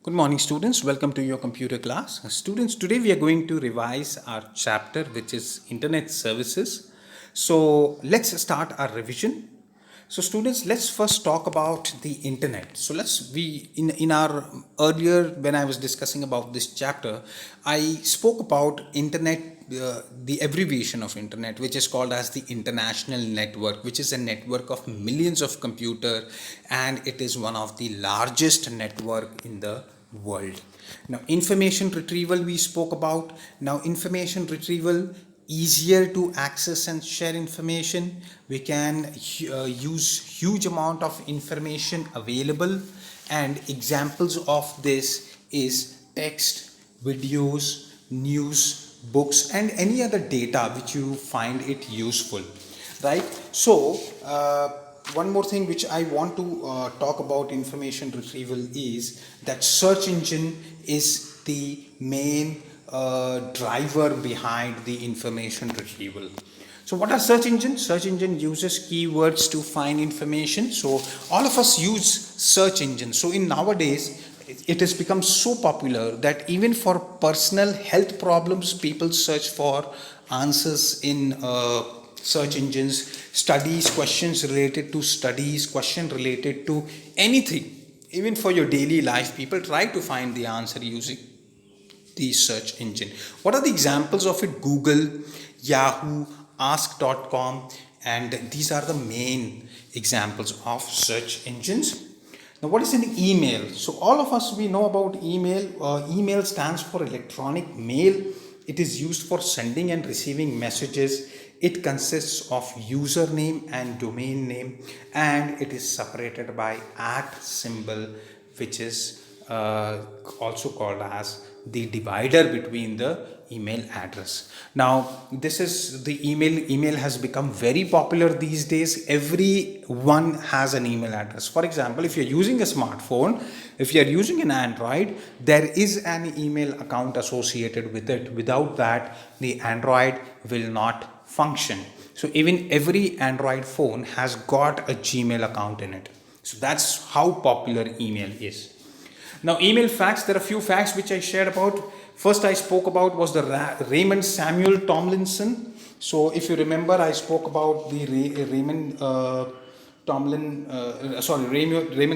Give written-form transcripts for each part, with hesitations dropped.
Good morning, students. Welcome to your computer class. Students, today we are going to revise our chapter, which is Internet Services. So let's start our revision. So students, let's first talk about the internet. So in our earlier, when I was discussing about this chapter, I spoke about internet, the abbreviation of internet, which is called as the international network, which is a network of millions of computer, and it is one of the largest network in the world. Now information retrieval we spoke about. Now information retrieval, easier to access and share information. We can use huge amount of information available, and examples of this is text, videos, news, books, and any other data which you find it useful, right? So one more thing which I want to talk about information retrieval is that search engine is the main driver behind the information retrieval. So what are search engines? Search engine uses keywords to find information. So all of us use search engines. So in nowadays, it has become so popular that even for personal health problems, people search for answers in search engines. Studies, questions related to studies, question related to anything, even for your daily life, people try to find the answer using the search engine. What are the examples of it? Google, Yahoo, ask.com, and these are the main examples of search engines. Now what is an email? So all of us, we know about email. Email stands for electronic mail. It is used for sending and receiving messages. It consists of username and domain name, and it is separated by @ symbol, which is also called as the divider between the email address. Now this is the email has become very popular these days. Everyone has an email address. For example, if you're using a smartphone, if you're using an Android, there is an email account associated with it. Without that, the Android will not function. So even every Android phone has got a Gmail account in it. So that's how popular email is. Now email facts, there are a few facts which I shared about. First I spoke about was the Raymond Samuel Tomlinson. So if you remember, I spoke about the Raymond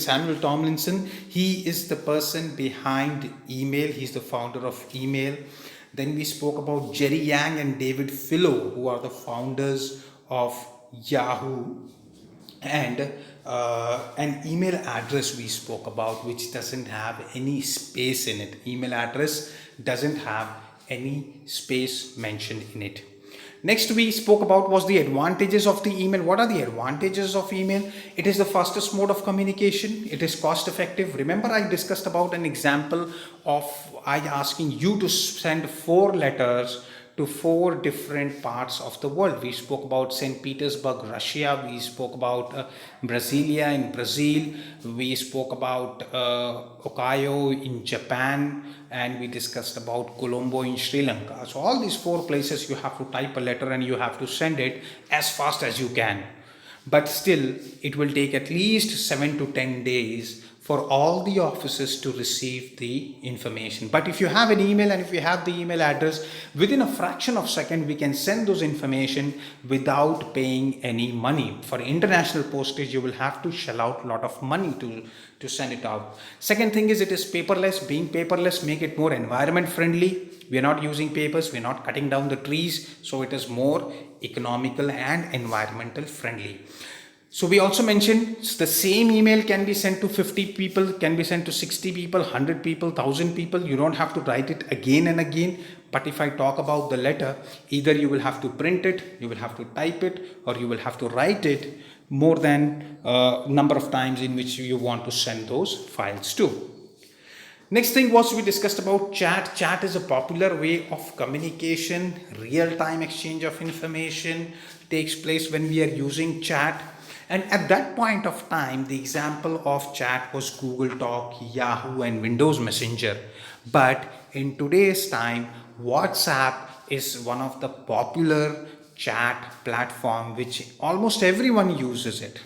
Samuel Tomlinson. He is the person behind email. He's the founder of email. Then we spoke about Jerry Yang and David Filo, who are the founders of Yahoo. And an email address we spoke about, which doesn't have any space in it. Email address doesn't have any space mentioned in it. Next we spoke about was the advantages of the email. What are the advantages of email? It is the fastest mode of communication. It is cost effective. Remember, I discussed about an example of I asking you to send 4 letters to 4 different parts of the world. We spoke about St. Petersburg, Russia. We spoke about Brasilia in Brazil. We spoke about Hokkaido in Japan, and we discussed about Colombo in Sri Lanka. So all these 4 places, you have to type a letter and you have to send it as fast as you can. But still, it will take at least 7 to 10 days for all the offices to receive the information. But if you have an email and if you have the email address, within a fraction of second, we can send those information without paying any money. For international postage, you will have to shell out a lot of money to send it out. Second thing is, it is paperless. Being paperless make it more environment friendly. We are not using papers, we are not cutting down the trees, so it is more economical and environmental friendly. So we also mentioned the same email can be sent to 50 people, can be sent to 60 people, 100 people, 1000 people. You don't have to write it again and again. But if I talk about the letter, either you will have to print it, you will have to type it, or you will have to write it more than number of times in which you want to send those files to. Next thing was we discussed about chat. Chat is a popular way of communication. Real-time exchange of information takes place when we are using chat. And at that point of time, the example of chat was Google Talk, Yahoo, and Windows Messenger. But in today's time, WhatsApp is one of the popular chat platform which almost everyone uses it.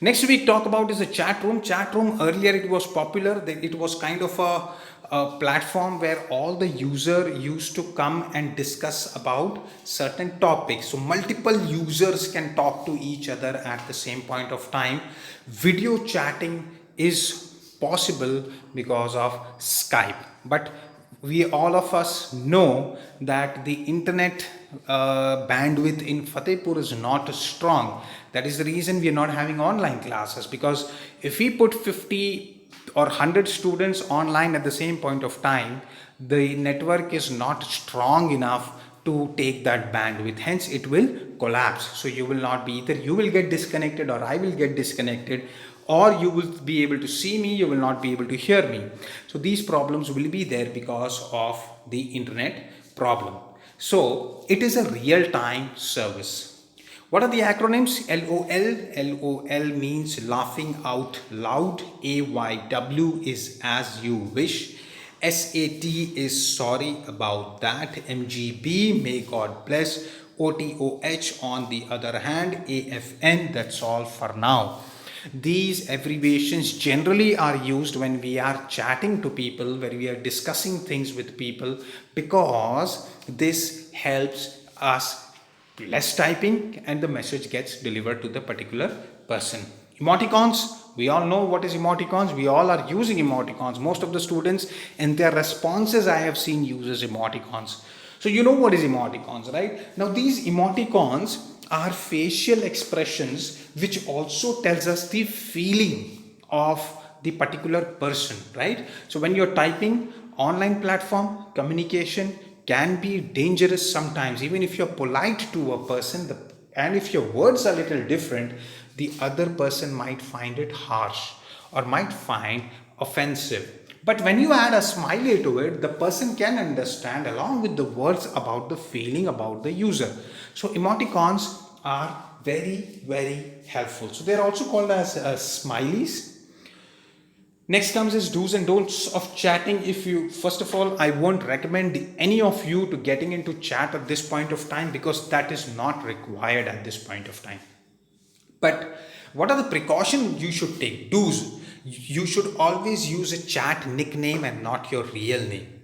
Next we talk about is a chat room. Chat room, earlier it was popular. It was kind of a platform where all the user used to come and discuss about certain topics. So multiple users can talk to each other at the same point of time. Video chatting is possible because of Skype, but we all of us know that the internet bandwidth in Fatehpur is not strong. That is the reason we are not having online classes, because if we put 50 or 100 students online at the same point of time, the network is not strong enough to take that bandwidth, hence it will collapse. So you will not be, either you will get disconnected or I will get disconnected, or you will be able to see me, you will not be able to hear me. So these problems will be there because of the internet problem. So it is a real-time service. What are the acronyms? LOL. LOL means laughing out loud. AYW is as you wish. SAT is sorry about that. MGB, may God bless. OTOH on the other hand. AFN, that's all for now. These abbreviations generally are used when we are chatting to people, when we are discussing things with people, because this helps us less typing and the message gets delivered to the particular person. Emoticons, we all know what is emoticons. We all are using emoticons. Most of the students and their responses I have seen uses emoticons. So you know what is emoticons, right? Now these emoticons are facial expressions which also tells us the feeling of the particular person, right? So when you're typing, online platform communication can be dangerous sometimes. Even if you're polite to a person, and if your words are a little different, the other person might find it harsh or might find offensive. But when you add a smiley to it, the person can understand along with the words about the feeling about the user. So emoticons are very, very helpful. So they're also called as smileys. Next comes is do's and don'ts of chatting. If you, first of all, I won't recommend any of you to getting into chat at this point of time, because that is not required at this point of time. But what are the precautions you should take? Do's. You should always use a chat nickname and not your real name.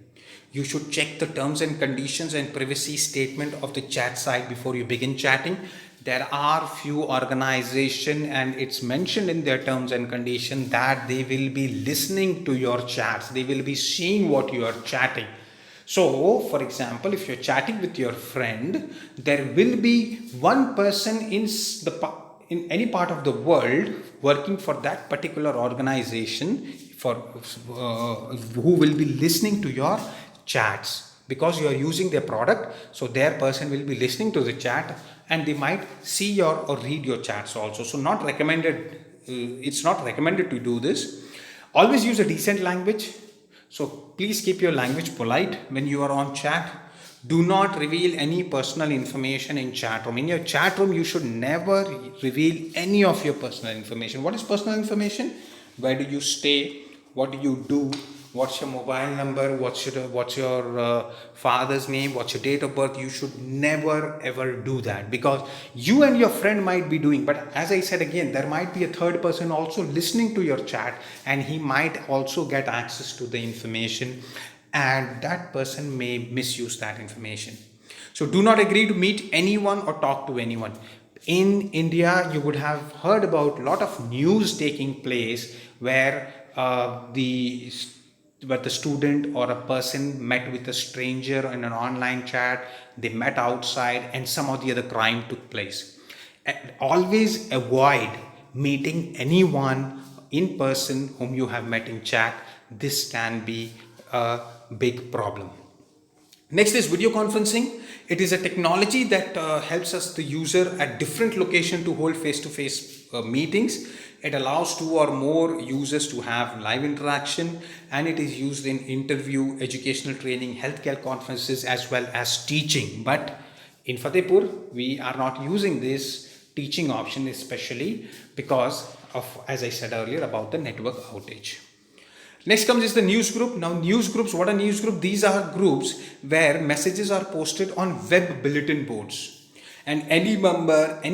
You should check the terms and conditions and privacy statement of the chat site before you begin chatting. There are few organizations and it's mentioned in their terms and conditions that they will be listening to your chats. They will be seeing what you are chatting. So, for example, if you're chatting with your friend, there will be one person in any part of the world working for that particular organization who will be listening to your chats, because you are using their product. So their person will be listening to the chat and they might see your or read your chats also. So not recommended. It's not recommended to do this. Always use a decent language. So please keep your language polite when you are on chat. Do not reveal any personal information in chat room. In your chat room, you should never reveal any of your personal information. What is personal information? Where do you stay? What do you do? What's your mobile number? What's your father's name? What's your date of birth? You should never ever do that, because you and your friend might be doing. But as I said again, there might be a third person also listening to your chat, and he might also get access to the information, and that person may misuse that information. So do not agree to meet anyone or talk to anyone. In India, you would have heard about a lot of news taking place where the student or a person met with a stranger in an online chat, they met outside and some or the other crime took place. And always avoid meeting anyone in person whom you have met in chat. This can be a big problem. Next is video conferencing. It is a technology that helps us, the user, at different location to hold face-to-face meetings. It allows two or more users to have live interaction, and it is used in interview, educational training, healthcare conferences, as well as teaching. But in Fatehpur, we are not using this teaching option, especially because of, as I said earlier, about the network outage. Next comes is the news group. Now news groups, what are news group? These are groups where messages are posted on web bulletin boards, and any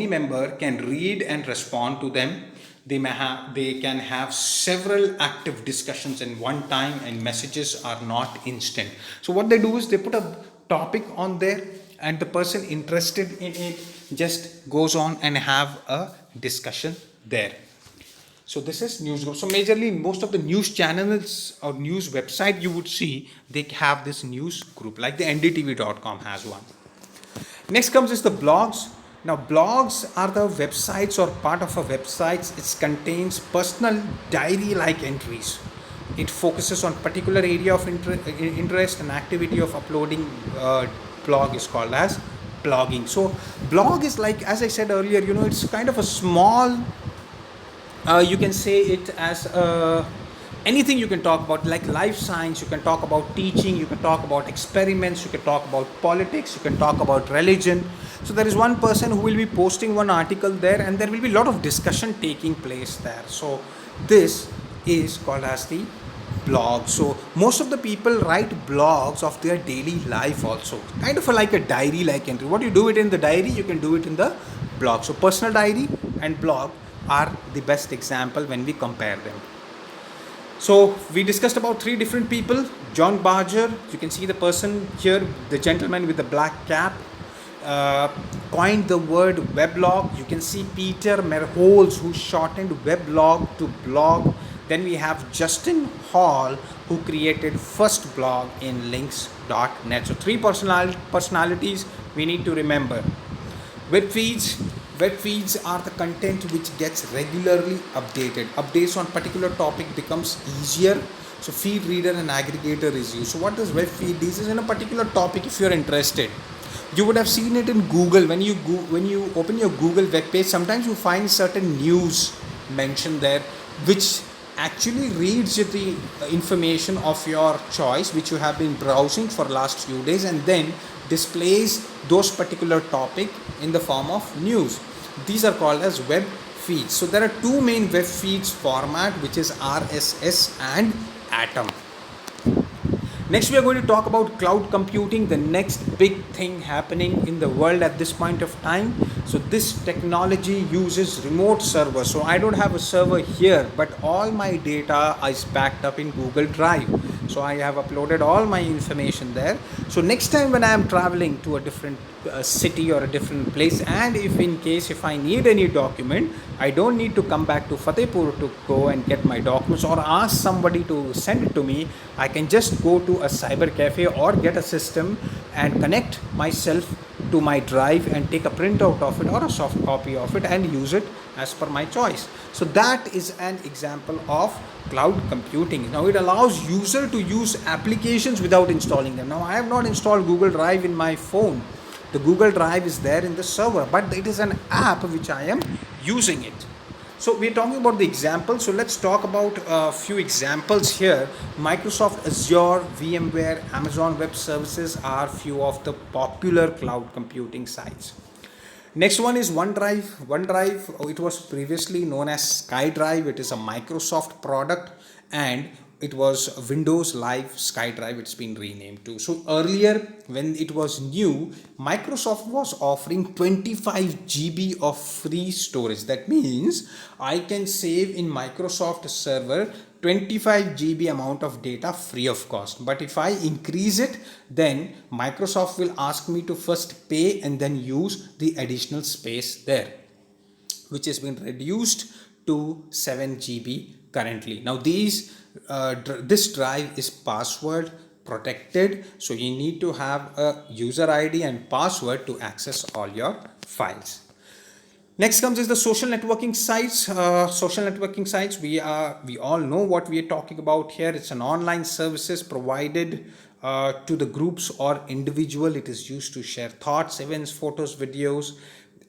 member can read and respond to them. They can have several active discussions in one time, and messages are not instant. So what they do is they put a topic on there, and the person interested in it just goes on and have a discussion there. So this is news group. So majorly most of the news channels or news website you would see, they have this news group, like the ndtv.com has one. Next comes is the blogs. Now blogs are the websites or part of a website. It contains personal diary like entries. It focuses on particular area of interest and activity of uploading. Blog is called as blogging. So blog is like, as I said earlier, it's kind of a small, you can say it as anything you can talk about, like life science. You can talk about teaching, you can talk about experiments, you can talk about politics, you can talk about religion. So there is one person who will be posting one article there, and there will be a lot of discussion taking place there. So this is called as the blog. So most of the people write blogs of their daily life also, kind of like a diary like entry. What you do it in the diary, you can do it in the blog. So personal diary and blog are the best example when we compare them. So we discussed about three different people. John Barger, you can see the person here, the gentleman with the black cap, coined the word weblog. You can see Peter Merholz, who shortened weblog to blog. Then we have Justin Hall, who created first blog in links.net. So three personalities we need to remember. Web feeds. Web feeds are the content which gets regularly updated. Updates on particular topic becomes easier. So feed reader and aggregator is used. So what does web feed? This is in a particular topic. If you're interested, you would have seen it in Google. When you open your Google web page, sometimes you find certain news mentioned there, which actually reads the information of your choice, which you have been browsing for last few days, and then displays those particular topic in the form of news. These are called as web feeds. So there are two main web feeds format, which is RSS and Atom. Next, we are going to talk about cloud computing, the next big thing happening in the world at this point of time. So this technology uses remote server. So I don't have a server here, but all my data is backed up in Google Drive. So I have uploaded all my information there. So next time when I am traveling to a different city or a different place, and if I need any document, I don't need to come back to Fatehpur to go and get my documents or ask somebody to send it to me. I can just go to a cyber cafe or get a system and connect myself to my drive and take a printout of it or a soft copy of it and use it as per my choice. So that is an example of cloud computing. Now it allows user to use applications without installing them. Now I have not installed Google Drive in my phone. The Google Drive is there in the server, but it is an app which I am using it. So we're talking about the example. So let's talk about a few examples here. Microsoft Azure, VMware, Amazon Web Services are few of the popular cloud computing sites. Next one is OneDrive. OneDrive, it was previously known as SkyDrive. It is a Microsoft product, and it was Windows Live SkyDrive. It's been renamed to. So earlier, when it was new, Microsoft was offering 25 GB of free storage. That means I can save in Microsoft server 25 GB amount of data free of cost. But if I increase it, then Microsoft will ask me to first pay and then use the additional space there, which has been reduced to 7 GB currently. Now this drive is password protected, so you need to have a user ID and password to access all your files. Next comes is the social networking sites. We all know what we are talking about here. It's an online services provided to the groups or individual. It is used to share thoughts, events, photos, videos.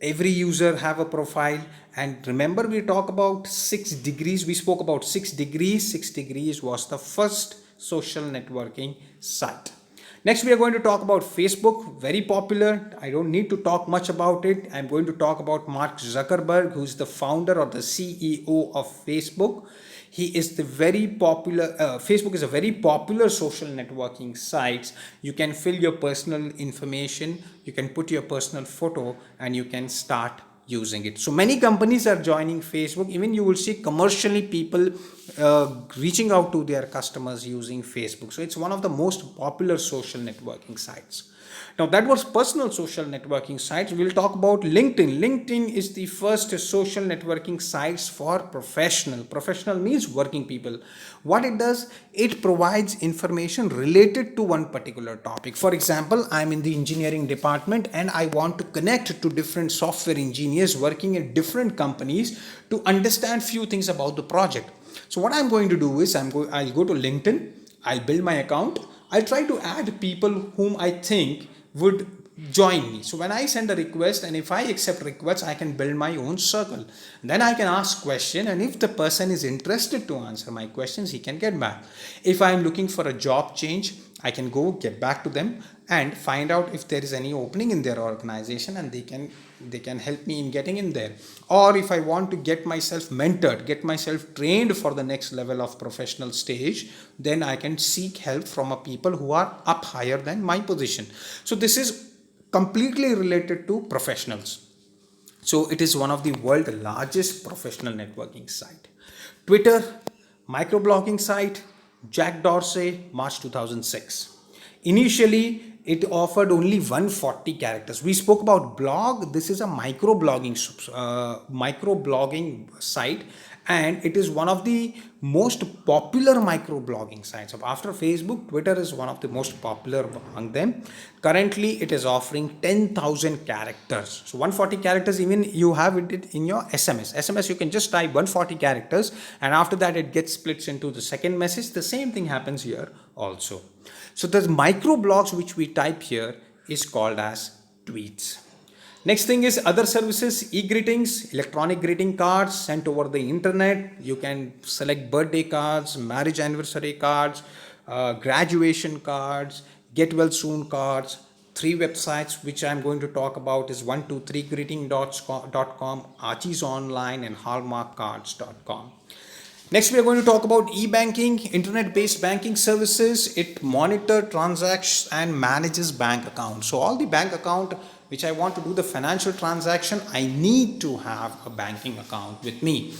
Every user have a profile, and remember we talk about 6 degrees. We spoke about 6 degrees. 6 degrees was the first social networking site. Next, we are going to talk about Facebook, very popular. I don't need to talk much about it. I'm going to talk about Mark Zuckerberg, who's the founder or the CEO of Facebook. He is the very popular, Facebook is a very popular social networking site. You can fill your personal information, you can put your personal photo, and you can start using it. So many companies are joining Facebook. Even you will see commercially people reaching out to their customers using Facebook. So it's one of the most popular social networking sites. Now that was personal social networking sites. We'll talk about LinkedIn. LinkedIn is the first social networking sites for professional. Professional means working people. What it does, it provides information related to one particular topic. For example, I'm in the engineering department and I want to connect to different software engineers working in different companies to understand few things about the project. So what I'm going to do is I'll go to LinkedIn, I'll build my account, I'll try to add people whom I think would join me. So when I send a request and if I accept requests, I can build my own circle. Then I can ask question, and if the person is interested to answer my questions, he can get back. If I'm looking for a job change, I can go get back to them and find out if there is any opening in their organization, and they can help me in getting in there. Or if I want to get myself mentored, get myself trained for the next level of professional stage, then I can seek help from a people who are up higher than my position. So this is completely related to professionals. So it is one of the world's largest professional networking site. Twitter, microblogging site, Jack Dorsey, March 2006. Initially, it offered only 140 characters. We spoke about blog. This is a microblogging site, and it is one of the most popular microblogging sites. After Facebook, Twitter is one of the most popular among them. Currently, it is offering 10,000 characters. So 140 characters, even you have it in your SMS. SMS, you can just type 140 characters, and after that, it gets splits into the second message. The same thing happens here also. So the microblogs which we type here is called as tweets. Next thing is other services, e-greetings, electronic greeting cards sent over the internet. You can select birthday cards, marriage anniversary cards, graduation cards, get well soon cards. 3 websites which I'm going to talk about is 123greeting.com, Archie's Online, and hallmarkcards.com. Next, we are going to talk about e-banking, internet-based banking services. It monitors, transacts, and manages bank accounts. So all the bank account which I want to do the financial transaction, I need to have a banking account with me.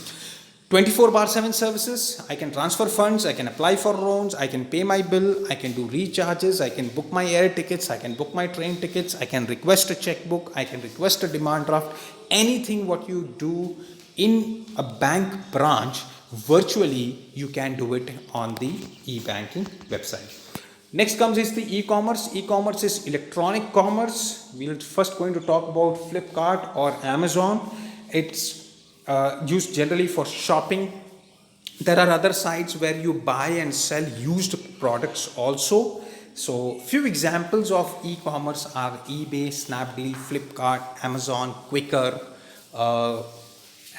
24/7 services. I can transfer funds, I can apply for loans, I can pay my bill, I can do recharges, I can book my air tickets, I can book my train tickets, I can request a checkbook, I can request a demand draft. Anything what you do in a bank branch, virtually you can do it on the e-banking website. Next comes is the e-commerce. E-commerce is electronic commerce. We're first going to talk about Flipkart or Amazon. It's used generally for shopping. There are other sites where you buy and sell used products also. So few examples of e-commerce are eBay, Snapdeal, Flipkart, Amazon, Quikr,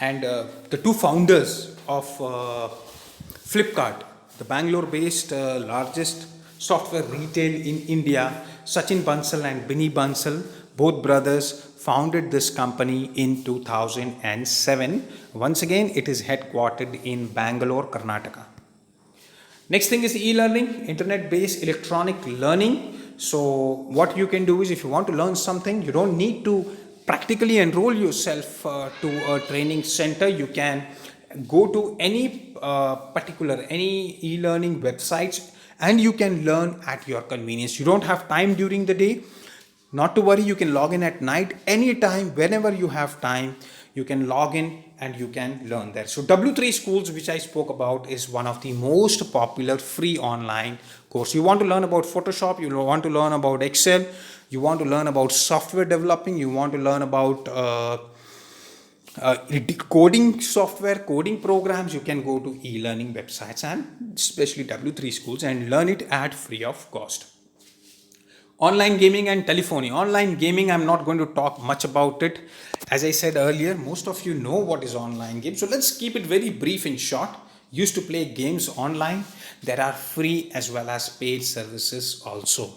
and the 2 founders of Flipkart, the Bangalore-based largest software retail in India, Sachin Bansal and Binny Bansal, both brothers, founded this company in 2007. Once again, it is headquartered in Bangalore, Karnataka. Next thing is e-learning, internet-based electronic learning. So what you can do is, if you want to learn something, you don't need to practically enroll yourself to a training center. You can go to any any e-learning websites, and you can learn at your convenience. You don't have time during the day. Not to worry, you can log in at night, anytime, whenever you have time, you can log in and you can learn there. So W3 Schools, which I spoke about, is one of the most popular free online course. You want to learn about Photoshop, you want to learn about Excel, you want to learn about software developing, you want to learn about coding software, coding programs, you can go to e-learning websites and especially W3 Schools and learn it at free of cost. Online gaming and telephony. Online gaming, I'm not going to talk much about it. As I said earlier, most of you know what is online game. So let's keep it very brief and short. Used to play games online. There are free as well as paid services also.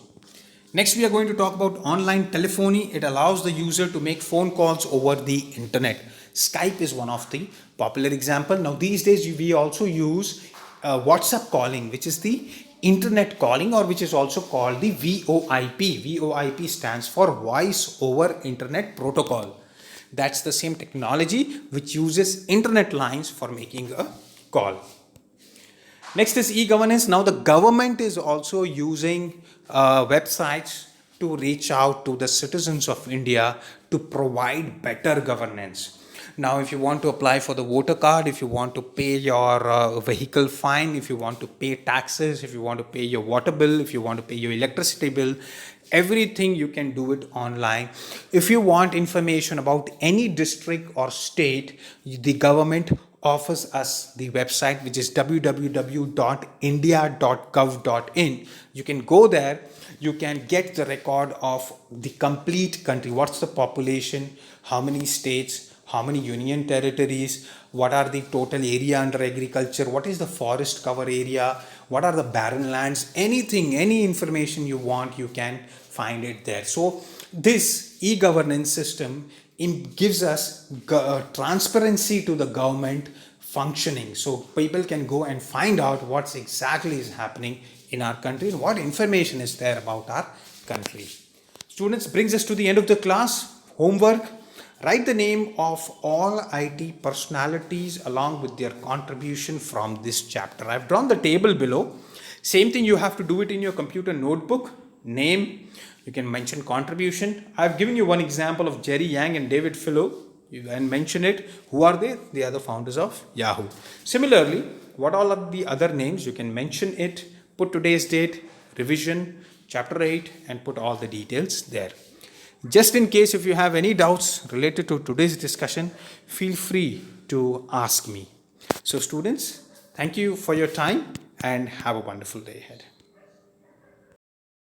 Next, we are going to talk about online telephony. It allows the user to make phone calls over the internet. Skype is one of the popular example. Now these days we also use WhatsApp calling, which is the internet calling, or which is also called the VoIP. VoIP stands for Voice over Internet Protocol. That's the same technology which uses internet lines for making a call. Next is e-governance. Now the government is also using websites to reach out to the citizens of India to provide better governance. Now, if you want to apply for the voter card, if you want to pay your vehicle fine, if you want to pay taxes, if you want to pay your water bill, if you want to pay your electricity bill, everything you can do it online. If you want information about any district or state, the government offers us the website which is www.india.gov.in. You can go there, you can get the record of the complete country. What's the population, how many states, how many union territories, what are the total area under agriculture, what is the forest cover area, what are the barren lands, anything, any information you want, you can find it there. So this e-governance system gives us transparency to the government functioning, so people can go and find out what's exactly is happening in our country and what information is there about our country. Students, brings us to the end of the class. Homework: write the name of all IT personalities along with their contribution from this chapter. I've drawn the table below. Same thing, you have to do it in your computer notebook. Name, you can mention contribution. I've given you one example of Jerry Yang and David Filo. You can mention it. Who are they? They are the founders of Yahoo. Similarly, what all are the other names? You can mention it, put today's date, revision, chapter 8, and put all the details there. Just in case if you have any doubts related to today's discussion, feel free to ask me. So students, thank you for your time and have a wonderful day ahead.